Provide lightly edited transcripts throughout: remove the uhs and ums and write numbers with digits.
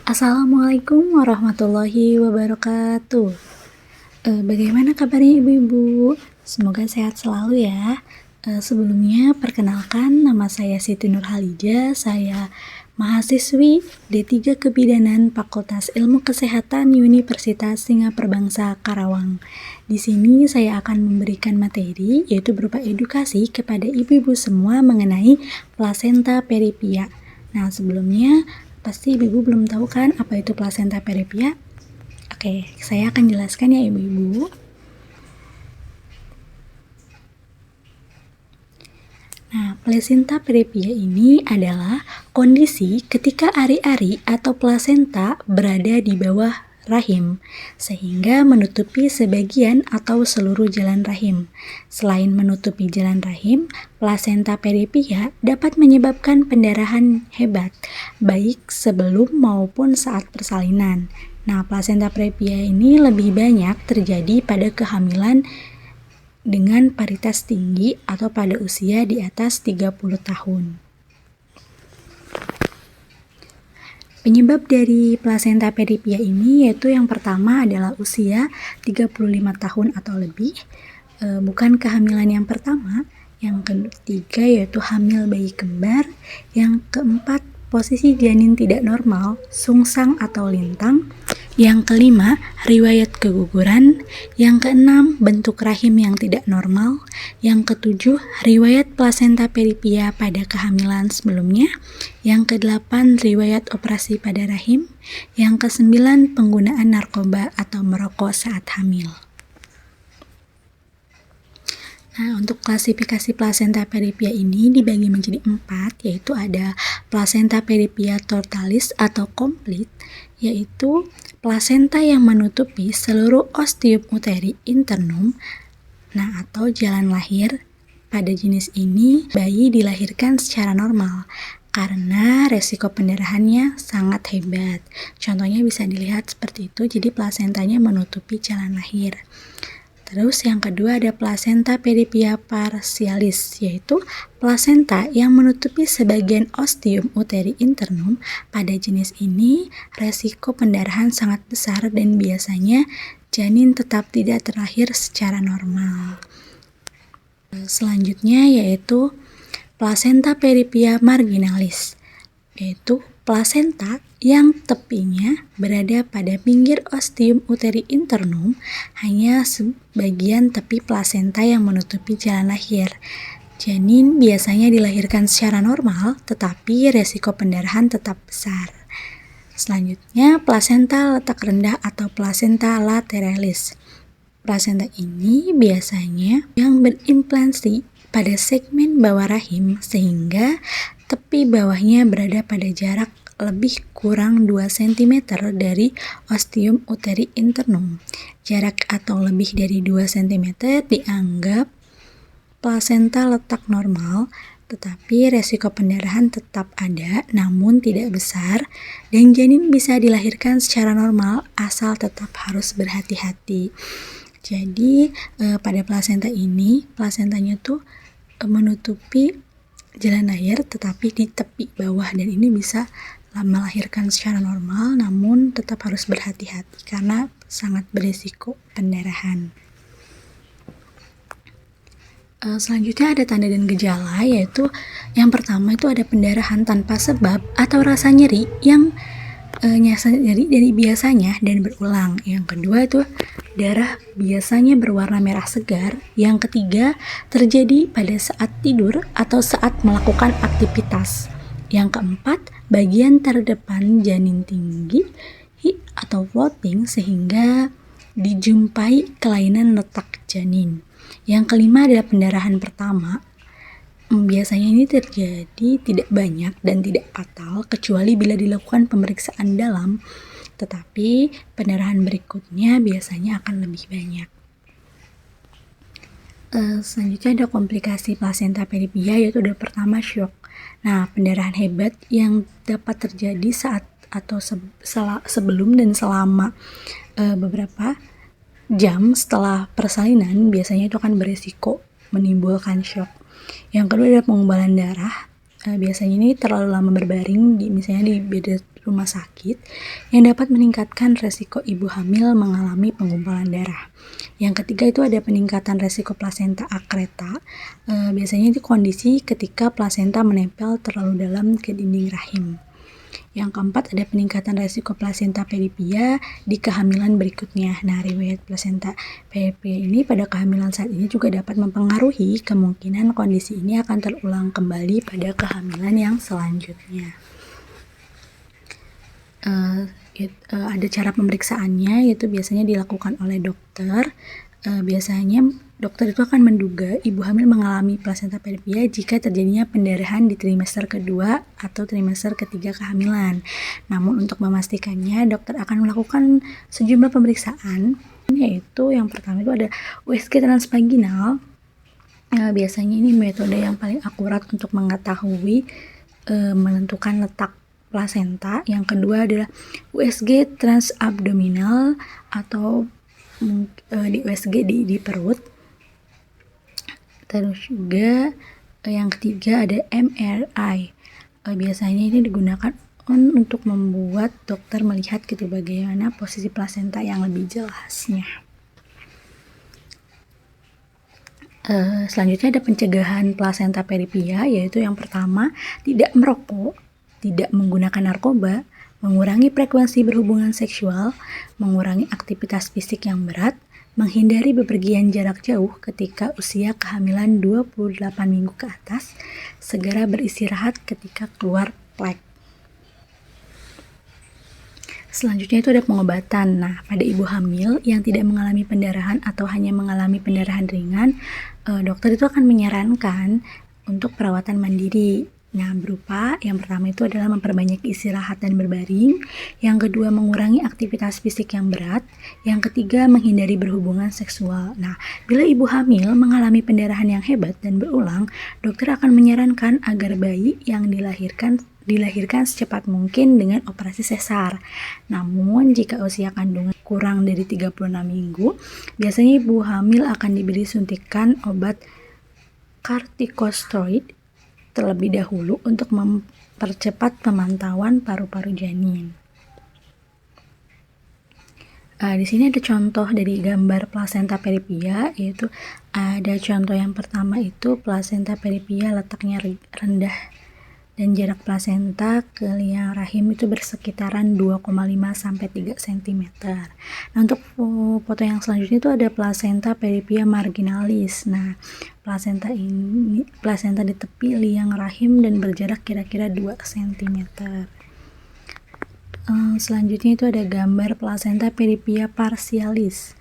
Assalamualaikum warahmatullahi wabarakatuh. Bagaimana kabarnya ibu-ibu? Semoga sehat selalu ya. Sebelumnya perkenalkan, nama saya Siti Nurhalija. Saya mahasiswi D3 Kebidanan Fakultas Ilmu Kesehatan Universitas Singaperbangsa Karawang. Di sini saya akan memberikan materi yaitu berupa edukasi kepada ibu-ibu semua mengenai plasenta peripia. Nah, sebelumnya pasti ibu-ibu belum tahu kan apa itu plasenta peripia? Oke, saya akan jelaskan ya ibu-ibu. Nah, plasenta peripia ini adalah kondisi ketika ari-ari atau plasenta berada di bawah rahim, sehingga menutupi sebagian atau seluruh jalan rahim. Selain menutupi jalan rahim, plasenta peripia dapat menyebabkan pendarahan hebat, baik sebelum maupun saat persalinan. Nah, plasenta peripia ini lebih banyak terjadi pada kehamilan dengan paritas tinggi atau pada usia di atas 30 tahun. Penyebab dari plasenta peripia ini yaitu yang pertama adalah usia 35 tahun atau lebih, bukan kehamilan yang pertama. Yang ketiga yaitu hamil bayi kembar. Yang keempat, posisi janin tidak normal, sungsang atau lintang. Yang kelima, riwayat keguguran. Yang keenam, bentuk rahim yang tidak normal. Yang ketujuh, riwayat plasenta peripia pada kehamilan sebelumnya. Yang kedelapan, riwayat operasi pada rahim. Yang kesembilan, penggunaan narkoba atau merokok saat hamil. Nah, untuk klasifikasi plasenta peripia ini dibagi menjadi 4, yaitu ada plasenta peripia totalis atau komplit, yaitu plasenta yang menutupi seluruh ostium uteri internum, atau jalan lahir. Pada jenis ini, bayi dilahirkan secara normal karena resiko pendarahannya sangat hebat. Contohnya bisa dilihat seperti itu, jadi plasentanya menutupi jalan lahir. Terus yang kedua ada plasenta peripia partialis, yaitu plasenta yang menutupi sebagian ostium uteri internum. Pada jenis ini, resiko pendarahan sangat besar dan biasanya janin tetap tidak terlahir secara normal. Selanjutnya yaitu plasenta peripia marginalis, yaitu plasenta yang tepinya berada pada pinggir ostium uteri internum, hanya sebagian tepi plasenta yang menutupi jalan lahir. Janin biasanya dilahirkan secara normal, tetapi resiko pendarahan tetap besar. Selanjutnya, plasenta letak rendah atau plasenta lateralis. Plasenta ini biasanya yang berimplantasi pada segmen bawah rahim sehingga tepi bawahnya berada pada jarak lebih kurang 2 cm dari ostium uteri internum. Jarak atau lebih dari 2 cm dianggap plasenta letak normal, tetapi resiko pendarahan tetap ada namun tidak besar dan janin bisa dilahirkan secara normal asal tetap harus berhati-hati. Jadi pada plasenta ini, plasentanya tuh menutupi jalan lahir tetapi di tepi bawah, dan ini bisa melahirkan secara normal namun tetap harus berhati-hati karena sangat berisiko pendarahan. Selanjutnya ada tanda dan gejala, yaitu yang pertama itu ada pendarahan tanpa sebab atau rasa nyeri yang nyeri dari biasanya dan berulang. Yang kedua itu darah biasanya berwarna merah segar. Yang ketiga terjadi pada saat tidur atau saat melakukan aktivitas. Yang keempat, bagian terdepan janin tinggi atau floating sehingga dijumpai kelainan letak janin. Yang kelima adalah pendarahan pertama. Biasanya ini terjadi tidak banyak dan tidak fatal kecuali bila dilakukan pemeriksaan dalam, tetapi pendarahan berikutnya biasanya akan lebih banyak. Selanjutnya ada komplikasi plasenta peripia, yaitu ada pertama shock. Nah, pendarahan hebat yang dapat terjadi saat atau sebelum dan selama beberapa jam setelah persalinan biasanya itu akan berisiko menimbulkan shock. Yang kedua ada pengubalan darah. Biasanya ini terlalu lama berbaring, misalnya di bed rumah sakit yang dapat meningkatkan resiko ibu hamil mengalami pengumpulan darah. Yang ketiga itu ada peningkatan resiko plasenta akreta. Biasanya itu kondisi ketika plasenta menempel terlalu dalam ke dinding rahim. Yang keempat ada peningkatan resiko plasenta peripia di kehamilan berikutnya. Nah, riwayat plasenta peripia ini pada kehamilan saat ini juga dapat mempengaruhi kemungkinan kondisi ini akan terulang kembali pada kehamilan yang selanjutnya. Ada cara pemeriksaannya, yaitu biasanya dilakukan oleh dokter. Biasanya dokter itu akan menduga ibu hamil mengalami plasenta peripia jika terjadinya pendarahan di trimester kedua atau trimester ketiga kehamilan. Namun untuk memastikannya, dokter akan melakukan sejumlah pemeriksaan, yaitu yang pertama itu ada USG transvaginal. Biasanya ini metode yang paling akurat untuk mengetahui menentukan letak plasenta. Yang kedua adalah USG transabdominal atau di USG di perut. Terus juga yang ketiga ada MRI. Biasanya ini digunakan untuk membuat dokter melihat gitu bagaimana posisi plasenta yang lebih jelasnya. Selanjutnya ada pencegahan plasenta peripia, yaitu yang pertama tidak merokok, tidak menggunakan narkoba, mengurangi frekuensi berhubungan seksual, mengurangi aktivitas fisik yang berat, menghindari bepergian jarak jauh ketika usia kehamilan 28 minggu ke atas, segera beristirahat ketika keluar plek. Selanjutnya itu ada pengobatan. Nah, pada ibu hamil yang tidak mengalami pendarahan atau hanya mengalami pendarahan ringan, dokter itu akan menyarankan untuk perawatan mandiri. Nah, berupa yang pertama itu adalah memperbanyak istirahat dan berbaring, yang kedua mengurangi aktivitas fisik yang berat, yang ketiga menghindari berhubungan seksual. Nah, bila ibu hamil mengalami pendarahan yang hebat dan berulang, dokter akan menyarankan agar bayi yang dilahirkan secepat mungkin dengan operasi sesar. Namun, jika usia kandungan kurang dari 36 minggu, biasanya ibu hamil akan diberi suntikan obat kortikosteroid terlebih dahulu untuk mempercepat pemantauan paru-paru janin. Di sini ada contoh dari gambar plasenta peripia, yaitu ada contoh yang pertama itu plasenta peripia letaknya rendah dan jarak plasenta ke liang rahim itu bersekitaran 2,5 sampai 3 cm. Nah, untuk foto yang selanjutnya itu ada plasenta peripia marginalis. Nah, plasenta di tepi liang rahim dan berjarak kira-kira 2 cm. Selanjutnya itu ada gambar plasenta peripia partialis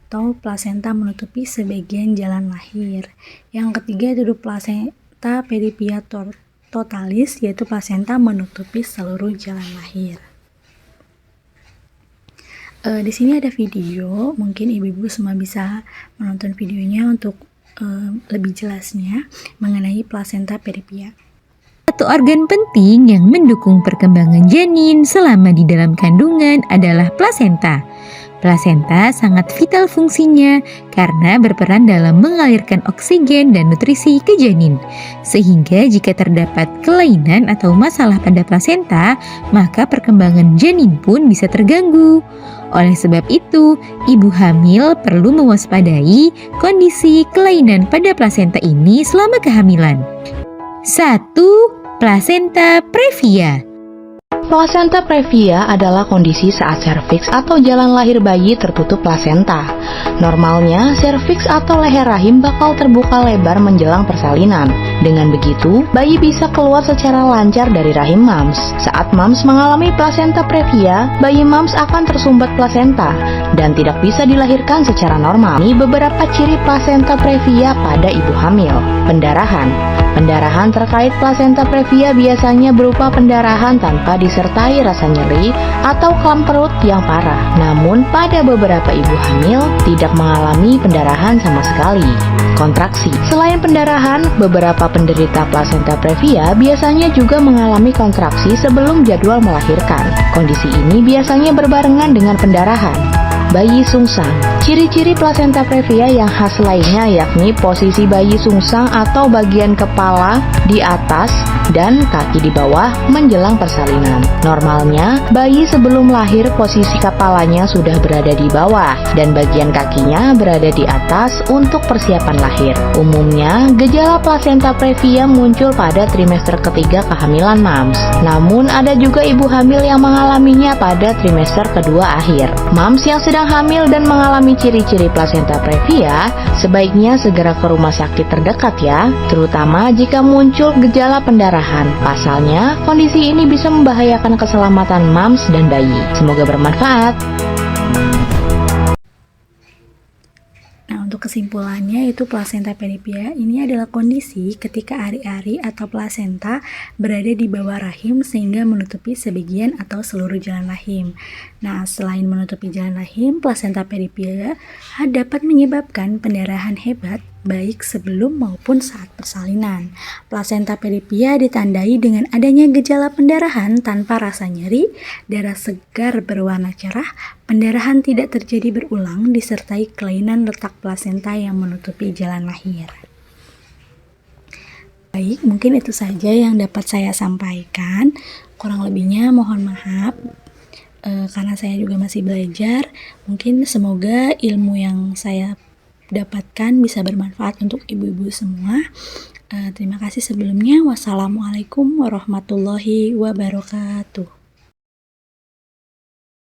atau plasenta menutupi sebagian jalan lahir. Yang ketiga itu plasenta peripia totalis, yaitu plasenta menutupi seluruh jalan lahir. Di sini ada video, mungkin ibu-ibu semua bisa menonton videonya untuk lebih jelasnya mengenai plasenta peripia. Satu organ penting yang mendukung perkembangan janin selama di dalam kandungan adalah plasenta. Plasenta sangat vital fungsinya karena berperan dalam mengalirkan oksigen dan nutrisi ke janin. Sehingga jika terdapat kelainan atau masalah pada plasenta, maka perkembangan janin pun bisa terganggu. Oleh sebab itu, ibu hamil perlu mewaspadai kondisi kelainan pada plasenta ini selama kehamilan. 1. Plasenta previa. Plasenta previa adalah kondisi saat serviks atau jalan lahir bayi tertutup plasenta. Normalnya, serviks atau leher rahim bakal terbuka lebar menjelang persalinan. Dengan begitu, bayi bisa keluar secara lancar dari rahim mams. Saat mams mengalami plasenta previa, bayi mams akan tersumbat plasenta dan tidak bisa dilahirkan secara normal. Ini beberapa ciri plasenta previa pada ibu hamil. Pendarahan terkait plasenta previa biasanya berupa pendarahan tanpa disertai rasa nyeri atau klam perut yang parah. Namun pada beberapa ibu hamil tidak mengalami pendarahan sama sekali. Kontraksi. Selain pendarahan, beberapa penderita plasenta previa biasanya juga mengalami kontraksi sebelum jadwal melahirkan. Kondisi ini biasanya berbarengan dengan pendarahan. Bayi sungsang. Ciri-ciri plasenta previa yang khas lainnya yakni posisi bayi sungsang atau bagian kepala di atas dan kaki di bawah menjelang persalinan. Normalnya, bayi sebelum lahir posisi kepalanya sudah berada di bawah dan bagian kakinya berada di atas untuk persiapan lahir. Umumnya, gejala plasenta previa muncul pada trimester ketiga kehamilan mams. Namun, ada juga ibu hamil yang mengalaminya pada trimester kedua akhir. Mams yang sedang hamil dan mengalami ciri-ciri plasenta previa sebaiknya segera ke rumah sakit terdekat ya, terutama jika muncul gejala pendarahan. Pasalnya, kondisi ini bisa membahayakan keselamatan mams dan bayi. Semoga bermanfaat. Nah, untuk kesimpulannya itu plasenta peripia ini adalah kondisi ketika ari-ari atau plasenta berada di bawah rahim sehingga menutupi sebagian atau seluruh jalan rahim. Nah, selain menutupi jalan rahim, plasenta peripia dapat menyebabkan pendarahan hebat baik sebelum maupun saat persalinan. Plasenta peripia ditandai dengan adanya gejala pendarahan tanpa rasa nyeri, darah segar berwarna cerah, pendarahan tidak terjadi berulang, disertai kelainan letak plasenta yang menutupi jalan lahir. Baik, mungkin itu saja yang dapat saya sampaikan. Kurang lebihnya mohon maaf. Karena saya juga masih belajar, mungkin semoga ilmu yang saya dapatkan bisa bermanfaat untuk ibu-ibu semua. Terima kasih sebelumnya. Wassalamualaikum warahmatullahi wabarakatuh.